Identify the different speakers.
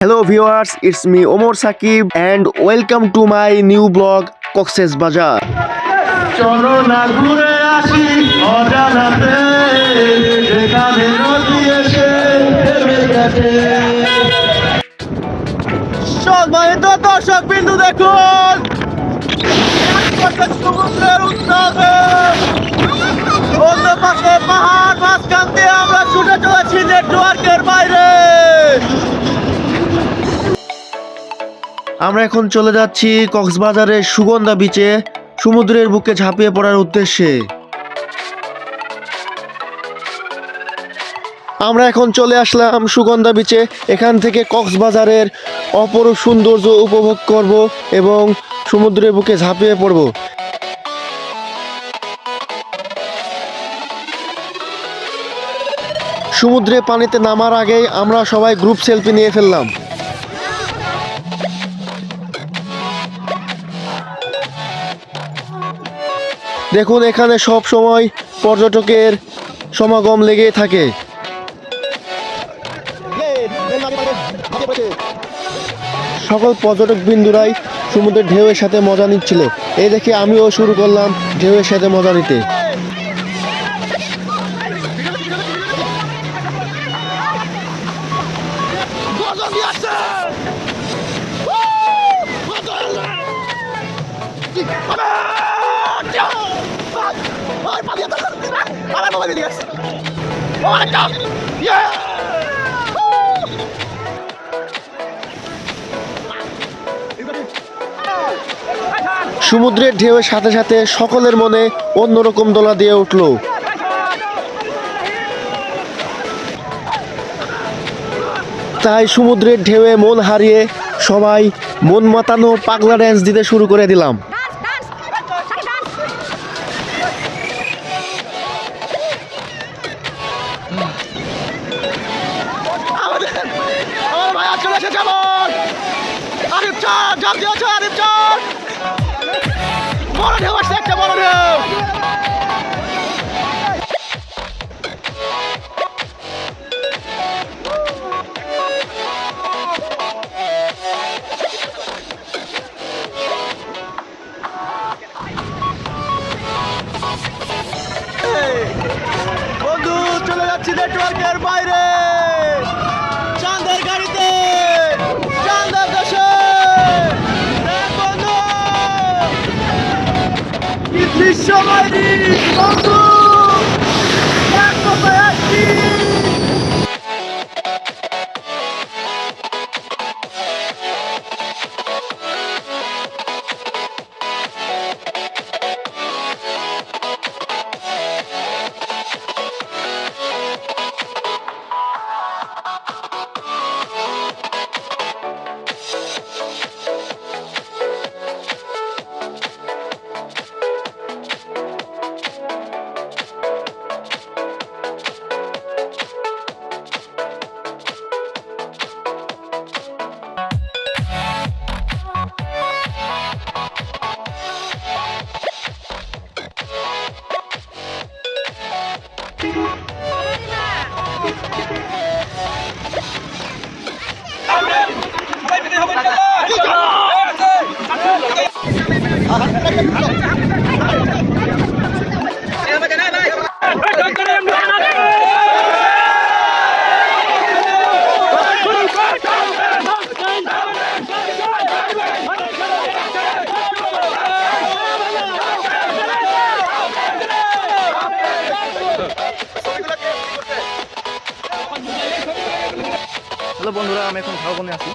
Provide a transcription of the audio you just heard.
Speaker 1: Hello viewers, it's me Omar Sakib and welcome to my new blog Cox's Bazar.
Speaker 2: চলো না ঘুরে আসি অজানাতে যেখানে নদী এসে থেমে গেছে। সম্মানিত দর্শক বিন্দু দেখুন সমুদ্রের উত্তাপে অন্য পাশে পাহাড় মাঝখান দিয়ে আমরা ছুটে চলেছি নেটওয়ার্কের বাইরে।
Speaker 1: আমরা এখন চলে যাচ্ছি কক্সবাজারের সুগন্ধা বিচে সমুদ্রের বুকে ঝাঁপিয়ে পড়ার উদ্দেশ্যে। আমরা এখন চলে আসলাম সুগন্ধা বিচে। এখান থেকে কক্সবাজারের অপরূপ সৌন্দর্য উপভোগ করব এবং সমুদ্রের বুকে ঝাঁপিয়ে পড়ব। সমুদ্রে পানিতে নামার আগেই আমরা সবাই গ্রুপ সেলফি নিয়ে ফেললাম। দেখুন এখানে সব সময় পর্যটকের সমাগম লেগেই থাকে। সকল পর্যটক বিন্দুরাই সমুদ্রের ঢেউয়ের সাথে মজা নিচ্ছিল। এই দেখে আমিও শুরু করলাম ঢেউয়ের সাথে মজা নিতে। সমুদ্রের ঢেউয়ের সাথে সাথে সকলের মনে অন্যরকম দোলা দিয়ে উঠল। তাই সমুদ্রের ঢেউয়ে মন হারিয়ে সবাই মন মাতানো পাগলা ড্যান্স দিতে শুরু করে দিলাম।
Speaker 2: বড় ঢেউ আসছে, একটা বড় ঢেউ। বন্ধু চলে যাচ্ছি নেটওয়ার্কের বাইরে, চাঁদের গাড়িতে, চাঁদের দেশে। বন্ধু কি দৃশ্য বাইরে বন্ধু, এক কথায় আসছি।
Speaker 3: হ্যালো বন্ধুরা, আমি এখন ঝাউবনে আছি।